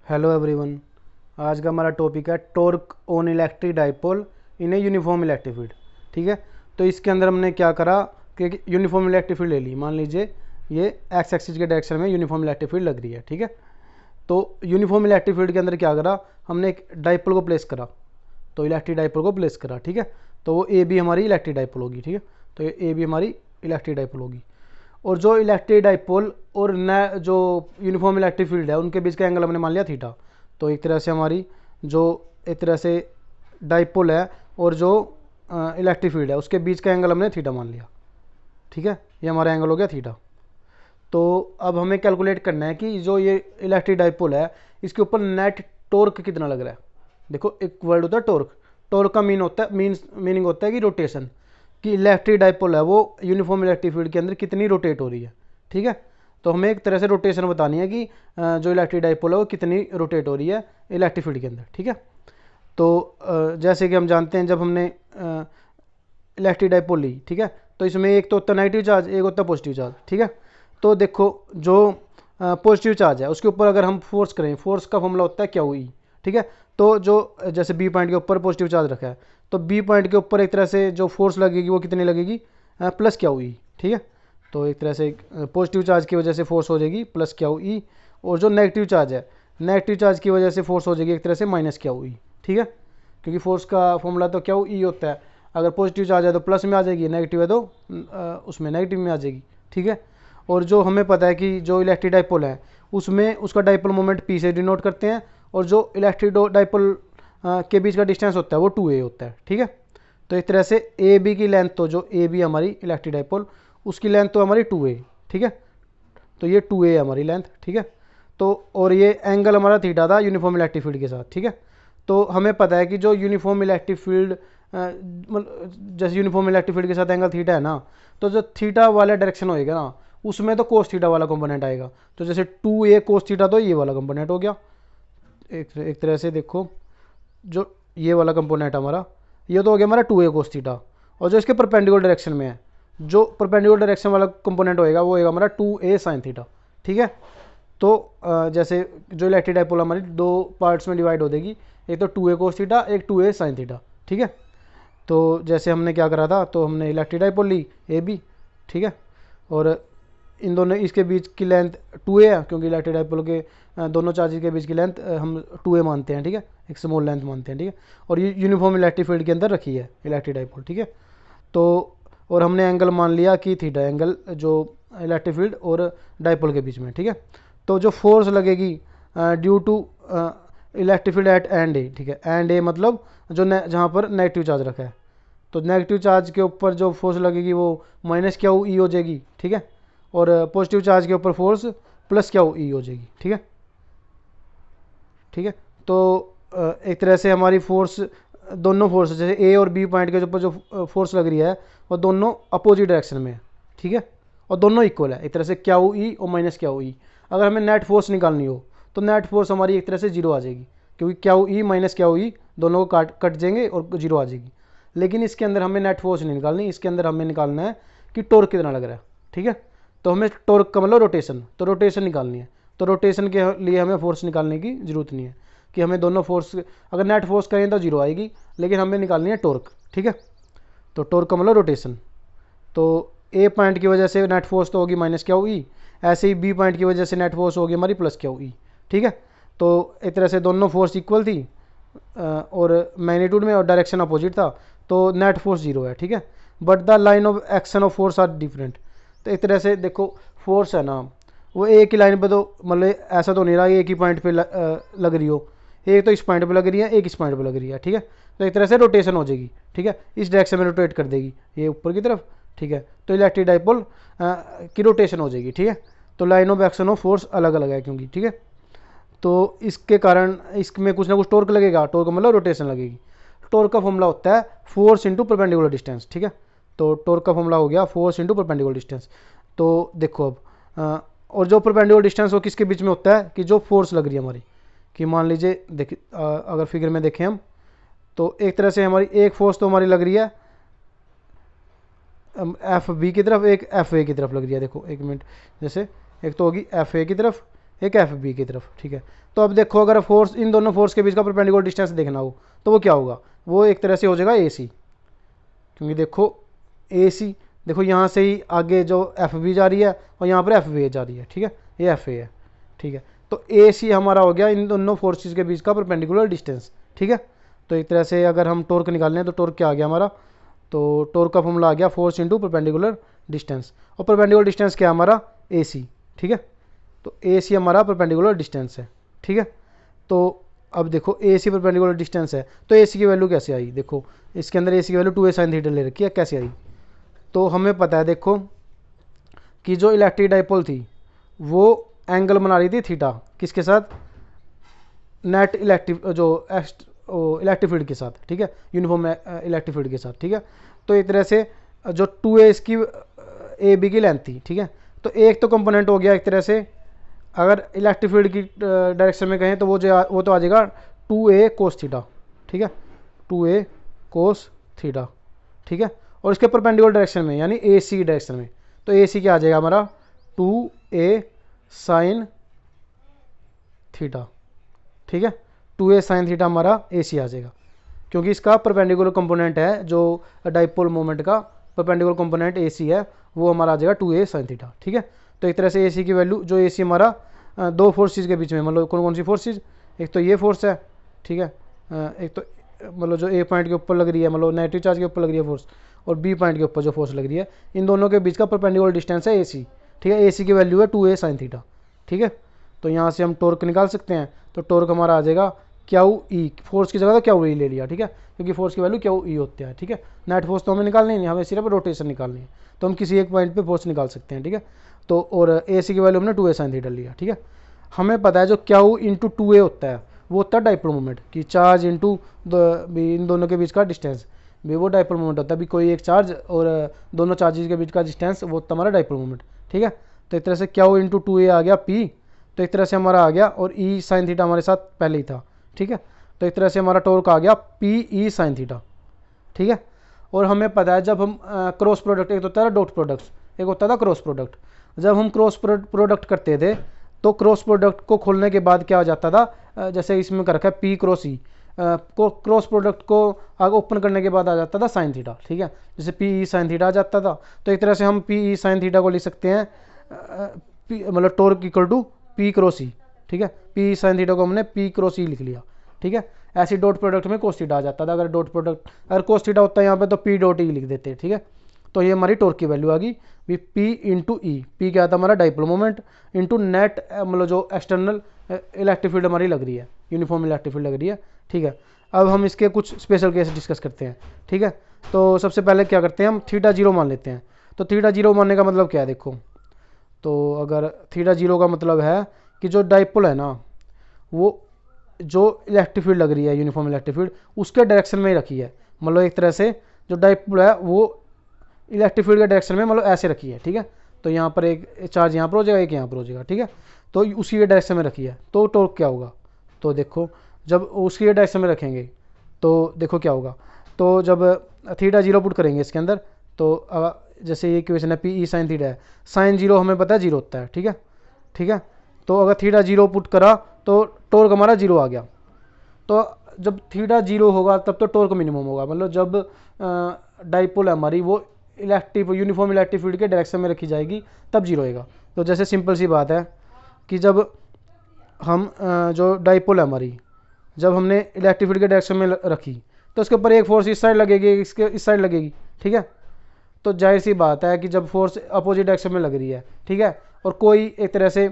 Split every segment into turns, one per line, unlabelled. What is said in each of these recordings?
Hello everyone. आज का हमारा टॉपिक है torque on electric dipole in a uniform electric field. ठीक है, तो इसके अंदर हमने क्या करा कि यूनिफॉर्म इलेक्ट्रिक फील्ड ले ली। मान लीजिए ये एक्स एक्सिस के डायरेक्शन में यूनिफॉर्म इलेक्ट्रिक फील्ड लग रही है। ठीक है, तो यूनिफॉर्म इलेक्ट्रिक फील्ड के अंदर क्या करा, हमने एक डाइपोल को प्लेस करा, तो इलेक्ट्रिक डाइपोल को प्लेस करा। ठीक है, तो वो ए बी हमारी इलेक्ट्रिक डाइपोल होगी। ठीक है, तो ये ए बी हमारी इलेक्ट्रिक डाइपोल होगी। और जो इलेक्ट्रिक डाइपोल और न जो यूनिफॉर्म इलेक्ट्रिक फील्ड है उनके बीच का एंगल हमने मान लिया थीटा। तो एक तरह से हमारी जो एक तरह से डाइपोल है और जो इलेक्ट्रिक फील्ड है उसके बीच का एंगल हमने थीटा मान लिया। ठीक है, ये हमारा एंगल हो गया थीटा। तो अब हमें कैलकुलेट करना है कि जो ये इलेक्ट्रिक डाइपोल है इसके ऊपर नेट टॉर्क कितना लग रहा है। देखो, एक वर्ड होता है टॉर्क। टॉर्क का मीनिंग होता है कि रोटेशन, कि इलेक्ट्रिक डाइपोल है वो यूनिफॉर्म इलेक्ट्रिक फील्ड के अंदर कितनी रोटेट हो रही है। ठीक है, तो हमें एक तरह से रोटेशन बतानी है कि जो इलेक्ट्रिक डाइपोल है वो कितनी रोटेट हो रही है इलेक्ट्रिक फील्ड के अंदर। ठीक है, तो जैसे कि हम जानते हैं जब हमने इलेक्ट्रिक डाइपोल ली, ठीक है, तो इसमें एक तो होता है नेगेटिव चार्ज, एक होता है पॉजिटिव चार्ज। ठीक है, तो देखो जो पॉजिटिव चार्ज है उसके ऊपर अगर हम फोर्स करें, फोर्स का फॉर्मूला होता है क्यू ई। ठीक है, तो जो जैसे बी पॉइंट के ऊपर पॉजिटिव चार्ज रखा है तो बी पॉइंट के ऊपर एक तरह से जो फोर्स लगेगी वो कितनी लगेगी, प्लस क्यू ई। ठीक है, तो एक तरह से पॉजिटिव चार्ज की वजह से फोर्स हो जाएगी प्लस क्यू ई, और जो नेगेटिव चार्ज है नेगेटिव चार्ज की वजह से फोर्स हो जाएगी एक तरह से माइनस क्यू ई। ठीक है, क्योंकि फोर्स का फॉर्मूला तो क्यू ई होता है। अगर पॉजिटिव चार्ज है तो प्लस में आ जाएगी, नेगेटिव है तो उसमें नेगेटिव में आ जाएगी। ठीक है, और जो हमें पता है कि जो इलेक्ट्रिक डाइपोल है उसमें उसका डाइपोल मोमेंट पी से डिनोट करते हैं, और जो इलेक्ट्रिक डाइपोल के बीच का डिस्टेंस होता है वो 2a होता है। ठीक है, तो एक तरह से ए बी की लेंथ, तो जो ए बी हमारी इलेक्ट्रिक डाइपोल उसकी लेंथ तो हमारी 2a। ठीक है, तो ये 2a है हमारी लेंथ। ठीक है, तो और ये एंगल हमारा थीटा था यूनिफॉर्म इलेक्ट्रिक फील्ड के साथ। ठीक है, तो हमें पता है कि जो यूनिफॉर्म इलेक्ट्रिक फील्ड जैसे यूनिफॉर्म इलेक्ट्रिक फील्ड के साथ एंगल थीटा है ना, तो जो थीटा वाला डायरेक्शन होएगा ना उसमें तो कोस थीटा वाला कंपोनेंट आएगा। तो जैसे 2a कोस थीटा, तो ये वाला कंपोनेंट हो गया। एक तरह से देखो, जो ये वाला कंपोनेंट हमारा ये तो हो गया हमारा 2a कोस थीटा, और जो इसके परपेंडिकुलर डायरेक्शन में है जो परपेंडिकुलर डायरेक्शन वाला कंपोनेंट होएगा वो होएगा हमारा 2a साइन थीटा। ठीक है, तो जैसे जो इलेक्ट्रिक डाइपोल हमारी दो पार्ट्स में डिवाइड हो जाएगी, एक तो 2a कोस थीटा, एक 2a साइन थीटा। ठीक है, तो जैसे हमने क्या करा था, तो हमने इलेक्ट्रिक डाइपोल ली ए बी। ठीक है, और इन दोनों इसके बीच की लेंथ 2a है, क्योंकि इलेक्ट्रिक डाइपोल के दोनों चार्जेस के बीच की लेंथ हम 2a मानते हैं। ठीक है, एक स्मॉल लेंथ मानते हैं। ठीक है, और ये यूनिफॉर्म इलेक्ट्रिक फील्ड के अंदर रखी है इलेक्ट्रिक डाइपोल। ठीक है, तो और हमने एंगल मान लिया कि थीटा एंगल जो इलेक्ट्रिक फील्ड और डाइपोल के बीच में। ठीक है, तो जो फोर्स लगेगी due to electric field at end A. ठीक है, एंड ए मतलब जो जहाँ पर नेगेटिव चार्ज रखा है, तो नेगेटिव चार्ज के ऊपर जो फोर्स लगेगी वो माइनस क्यू ई हो जाएगी। ठीक है, और पॉजिटिव चार्ज के ऊपर फोर्स प्लस क्यू ई हो जाएगी। ठीक है, ठीक है, तो एक तरह से हमारी फोर्स दोनों फोर्स जैसे ए और बी पॉइंट के ऊपर जो फोर्स लग रही है वो दोनों अपोजिट डायरेक्शन में है। ठीक है, और दोनों इक्वल है, एक तरह से क्यू ई और माइनस क्यू ई। अगर हमें नेट फोर्स निकालनी हो तो नेट फोर्स हमारी एक तरह से जीरो आ जाएगी, क्योंकि Q E minus Q E दोनों को कट जाएंगे और जीरो आ जाएगी। लेकिन इसके अंदर हमें नेट फोर्स नहीं निकालनी, इसके अंदर हमें निकालना है कि टॉर्क कितना लग रहा है। ठीक है, तो हमें टॉर्क का मतलब रोटेशन, तो रोटेशन निकालनी है। तो रोटेशन के लिए हमें फोर्स निकालने की जरूरत नहीं है कि हमें दोनों फोर्स, अगर नेट फोर्स करें तो जीरो आएगी, लेकिन हमें निकालनी है टॉर्क। ठीक है, तो टॉर्क का मतलब रोटेशन। तो ए पॉइंट की वजह से नेट फोर्स तो होगी माइनस क्यू ई, ऐसे ही बी पॉइंट की वजह से नेट फोर्स होगी हमारी प्लस क्यू ई। ठीक है, तो एक तरह से दोनों फोर्स इक्वल थी और मैग्नीट्यूड में, और डायरेक्शन अपोजिट था, तो नेट फोर्स जीरो है। ठीक है, but the line of action of force are different. तो एक तरह से देखो फोर्स है ना वो एक ही लाइन पे, तो मतलब ऐसा तो नहीं रहा एक ही पॉइंट पे लग रही हो, एक तो इस पॉइंट पे लग रही है, एक इस पॉइंट पे लग रही है। ठीक है, तो एक तरह से रोटेशन हो जाएगी। ठीक है, इस डायरेक्शन में रोटेट कर देगी ये ऊपर की तरफ। ठीक है, तो इलेक्ट्रिक डाइपोल की रोटेशन हो जाएगी। ठीक है, तो line of action of force अलग अलग है क्योंकि। ठीक है, तो इसके कारण इसमें कुछ ना कुछ टॉर्क लगेगा, टॉर्क मतलब रोटेशन लगेगी। टॉर्क का फॉर्मूला होता है फोर्स इंटू परपेंडिकुलर डिस्टेंस। ठीक है, तो टॉर्क का फॉर्मूला हो गया फोर्स इंटू परपेंडिकुलर डिस्टेंस। तो देखो अब और जो परपेंडिकुलर डिस्टेंस वो किसके बीच में होता है, कि जो फोर्स लग रही है हमारी, कि मान लीजिए देखिए अगर फिगर में देखें हम, तो एक तरह से हमारी एक फोर्स तो हमारी लग रही है एफ बी की तरफ, एक एफ ए की तरफ लग रही है। देखो एक मिनट, जैसे एक तो होगी एफ ए की तरफ, एक एफ बी की तरफ, ठीक है। तो अब देखो अगर फोर्स इन दोनों फोर्स के बीच का परपेंडिकुलर डिस्टेंस देखना हो तो वो क्या होगा, वो एक तरह से हो जाएगा ए सी, क्योंकि देखो ए सी, देखो यहाँ से ही आगे जो एफ बी जा रही है और यहाँ पर एफ बी जा रही है, ठीक है, ये एफ ए है, ठीक है। तो ए सी हमारा हो गया इन दोनों फोर्सेस के बीच का परपेंडिकुलर डिस्टेंस, ठीक है। तो एक तरह से अगर हम टॉर्क निकालने हैं तो टॉर्क क्या आ गया हमारा, तो टॉर्क का फॉर्मूला आ गया फोर्स इंटू परपेंडिकुलर डिस्टेंस, और परपेंडिकुलर डिस्टेंस क्या है हमारा ए सी, ठीक है। तो ए सी हमारा परपेंडिकुलर डिस्टेंस है, ठीक है। तो अब देखो ए सी परपेंडिकुलर डिस्टेंस है तो ए सी की वैल्यू कैसे आई, देखो इसके अंदर ए सी की वैल्यू 2a sin थीटा ले रखी है, कैसे आई, तो हमें पता है देखो कि जो इलेक्ट्रिक डाइपोल थी वो एंगल बना रही थी थीटा, किसके साथ, नेट इलेक्ट्रिक जो इलेक्ट्रिक फील्ड के साथ, ठीक है, यूनिफॉर्म इलेक्ट्रिक फील्ड के साथ, ठीक है। तो एक तरह से जो 2a इसकी ए बी की लेंथ थी, ठीक है। तो एक तो कंपोनेंट हो गया एक तरह से, अगर इलेक्ट्रिक फील्ड की डायरेक्शन में कहें तो वो तो आ जाएगा 2a cos थीटा, ठीक है, 2a cos थीटा, ठीक है। और इसके परपेंडिकुलर डायरेक्शन में यानी ए सी की डायरेक्शन में, तो ए सी क्या आ जाएगा हमारा 2a sin थीटा, ठीक है, 2a sin थीटा हमारा ए सी आ जाएगा, क्योंकि इसका परपेंडिकुलर कंपोनेंट है जो डाइपोल मोमेंट का परपेंडिकुलर कंपोनेंट ए सी है वो हमारा आ जाएगा 2a sin थीटा, ठीक है। तो एक तरह से ए सी की वैल्यू जो ए सी हमारा दो फोर्सेज के बीच में, मतलब कौन कौन सी फोर्सेज, एक तो ये फोर्स है, ठीक है, एक तो मतलब जो ए पॉइंट के ऊपर लग रही है, मतलब नेगेटिव चार्ज के ऊपर लग रही है फोर्स, और बी पॉइंट के ऊपर जो फोर्स लग रही है, इन दोनों के बीच का परपेंडिकुलर डिस्टेंस है ए सी, ठीक है। ए सी की वैल्यू है 2a sin थीटा, ठीक है। तो यहाँ से हम टॉर्क निकाल सकते हैं, तो टॉर्क हमारा आ जाएगा क्यू ई, फोर्स की जगह तो क्यू ई ले लिया, ठीक है, क्योंकि फोर्स की वैल्यू क्यू ई होती है, ठीक है। नेट फोर्स तो हमें निकालनी नहीं, हमें सिर्फ रोटेशन निकालनी है, तो हम किसी एक पॉइंट पे फोर्स निकाल सकते हैं, ठीक है। तो और ए सी की वैल्यू हमने 2a sin थीटा लिया, ठीक है। हमें पता है जो क्यू इंटू 2a होता है वो होता है डाइपोल मोमेंट, कि चार्ज इंटू इन दोनों के बीच का डिस्टेंस भी वो डाइपोल मोमेंट होता है, भी कोई एक चार्ज और दोनों चार्जेस के बीच का डिस्टेंस वो होता है हमारा डाइपोल मोमेंट, ठीक है। तो एक तरह से क्यू इंटू 2a आ गया p, तो एक तरह से हमारा आ गया, और e sin थीटा हमारे साथ पहले ही था, ठीक है। तो एक तरह से हमारा टॉर्क आ गया p e sin थीटा, ठीक है। और हमें पता है जब हम क्रॉस प्रोडक्ट, एक होता है डॉट प्रोडक्ट, एक होता था क्रॉस प्रोडक्ट, जब हम क्रॉस प्रोडक्ट करते थे तो क्रॉस प्रोडक्ट को खोलने के बाद क्या हो जाता था, जैसे इसमें कर रखा है p क्रॉस ई, क्रॉस प्रोडक्ट को आगे ओपन करने के बाद आ जाता था साइन थीटा, ठीक है, जैसे पी ई साइन थीटा आ जाता था। तो एक तरह से हम पी ई साइन थीटा को लिख सकते हैं मतलब torque equal to P cross E, ठीक है, पी ई साइन थीटा को हमने पी क्रॉस ई लिख लिया, ठीक है। ऐसी डॉट प्रोडक्ट में कोस थीटा आ जाता था, अगर डॉट प्रोडक्ट अगर कोस थीटा होता है यहाँ पे तो पी डॉट ई लिख देते, ठीक है। तो ये हमारी टॉर्क की वैल्यू आ गई भी पी इंटू ई, पी क्या था हमारा डाइपोल मोमेंट, इंटू नेट मतलब जो एक्सटर्नल इलेक्ट्रिक फील्ड हमारी लग रही है, यूनिफॉर्म इलेक्ट्रिक फील्ड लग रही है, ठीक है। अब हम इसके कुछ स्पेशल केस डिस्कस करते हैं, ठीक है। तो सबसे पहले क्या करते हैं, हम थीटा जीरो मान लेते हैं। तो थीटा जीरो मानने का मतलब क्या है, देखो तो अगर थीटा जीरो का मतलब है कि जो डाइपोल है ना वो जो इलेक्ट्रिक फील्ड लग रही है यूनिफॉर्म इलेक्ट्रिक फील्ड उसके डायरेक्शन में ही रखी है, मतलब एक तरह से जो डाइपोल है वो इलेक्ट्रिक फील्ड के डायरेक्शन में मतलब ऐसे रखी है, ठीक है। तो यहाँ पर एक चार्ज यहाँ पर हो जाएगा, एक यहाँ पर हो जाएगा, ठीक है। तो उसी के डायरेक्शन में रखी है, तो टॉर्क क्या होगा, तो देखो जब उसकी डायरेक्शन में रखेंगे तो देखो क्या होगा, तो जब थीटा जीरो पुट करेंगे इसके अंदर, तो जैसे ये इक्वेशन है पी ई साइन थीटा है, साइन जीरो हमें पता है जीरो होता है, ठीक है, ठीक है। तो अगर थीटा जीरो पुट करा तो टॉर्क हमारा जीरो आ गया। तो जब थीटा जीरो होगा तब तो टॉर्क मिनिमम होगा, मतलब जब डाइपोल है हमारी वो इलेक्ट्रिक यूनिफॉर्म इलेक्ट्रिक फील्ड के डायरेक्शन में रखी जाएगी तब जीरो होएगा। तो जैसे सिंपल सी बात है कि जब हम जो डाइपोल है हमारी जब हमने इलेक्ट्रिक फील्ड के डायरेक्शन में रखी तो उसके ऊपर एक फोर्स इस साइड लगेगी, इसके इस साइड लगेगी, ठीक है। तो जाहिर सी बात है कि जब फोर्स अपोजिट डायरेक्शन में लग रही है, ठीक है, और कोई एक तरह से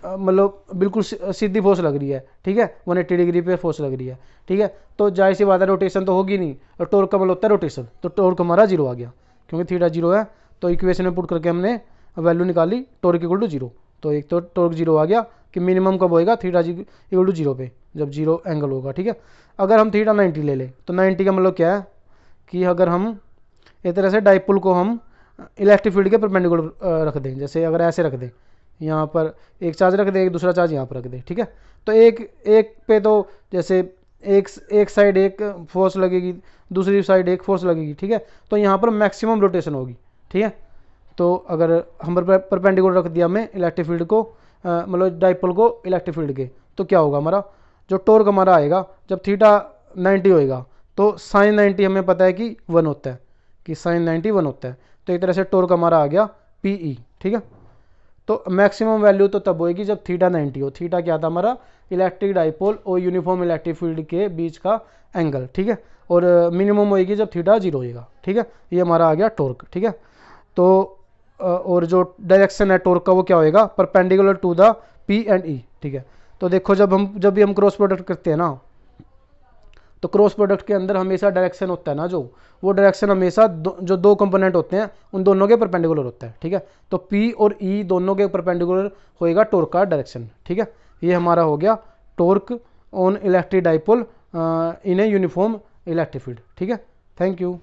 मतलब बिल्कुल सीधी फोर्स लग रही है, ठीक है, 180 डिग्री पे फोर्स लग रही है, ठीक है, तो जाहिर सी बात है रोटेशन तो होगी नहीं, और टॉर्क का मतलब होता है रोटेशन, तो टॉर्क हमारा जीरो आ गया क्योंकि थीटा जीरो है। तो इक्वेशन में पुट करके हमने वैल्यू निकाली टॉर्क इक्वल टू जीरो, तो एक तो टॉर्क जीरो आ गया कि मिनिमम कब होएगा थीटा इक्वल टू जीरो पे, जब जीरो एंगल होगा, ठीक है। अगर हम थीटा 90 ले लें तो 90 का मतलब क्या है कि अगर हम एक तरह से डाइपोल को हम इलेक्ट्रिक फील्ड के परपेंडिकुलर रख दें, जैसे अगर ऐसे रख दें, यहाँ पर एक चार्ज रख दें, एक दूसरा चार्ज यहाँ पर रख दें, ठीक है। तो एक पे तो जैसे एक साइड एक फोर्स लगेगी, दूसरी साइड एक फोर्स लगेगी, ठीक है। तो यहाँ पर मैक्सिमम रोटेशन होगी, ठीक है। तो अगर हम परपेंडिकुलर रख दिया हमें इलेक्ट्रिक फील्ड को मतलब डाइपोल को इलेक्ट्रिक फील्ड के, तो क्या होगा हमारा जो टॉर्क हमारा आएगा जब थीटा 90 होएगा तो साइन 90 हमें पता है कि 1 होता है, कि साइन 90 1 होता है। तो एक तरह से टॉर्क हमारा आ गया पी, ठीक है। तो मैक्सिमम वैल्यू तो तब होएगी जब थीटा 90 हो। थीटा क्या था हमारा, इलेक्ट्रिक डाइपोल और यूनिफॉर्म इलेक्ट्रिक फील्ड के बीच का एंगल, ठीक है। और मिनिमम होएगी जब थीटा 0 होएगा, ठीक है। ये हमारा आ गया टॉर्क, ठीक है। तो और जो डायरेक्शन है टॉर्क का वो क्या होएगा, perpendicular to the P and E, ठीक है। तो देखो जब भी हम क्रॉस प्रोडक्ट करते हैं ना, तो क्रॉस प्रोडक्ट के अंदर हमेशा डायरेक्शन होता है ना, जो वो डायरेक्शन हमेशा जो दो कंपोनेंट होते हैं उन दोनों के परपेंडिकुलर होता है, ठीक है। तो पी और ई दोनों के परपेंडिकुलर होएगा टॉर्क का डायरेक्शन, ठीक है। ये हमारा हो गया torque on electric dipole in a uniform electric field, ठीक है। Thank you.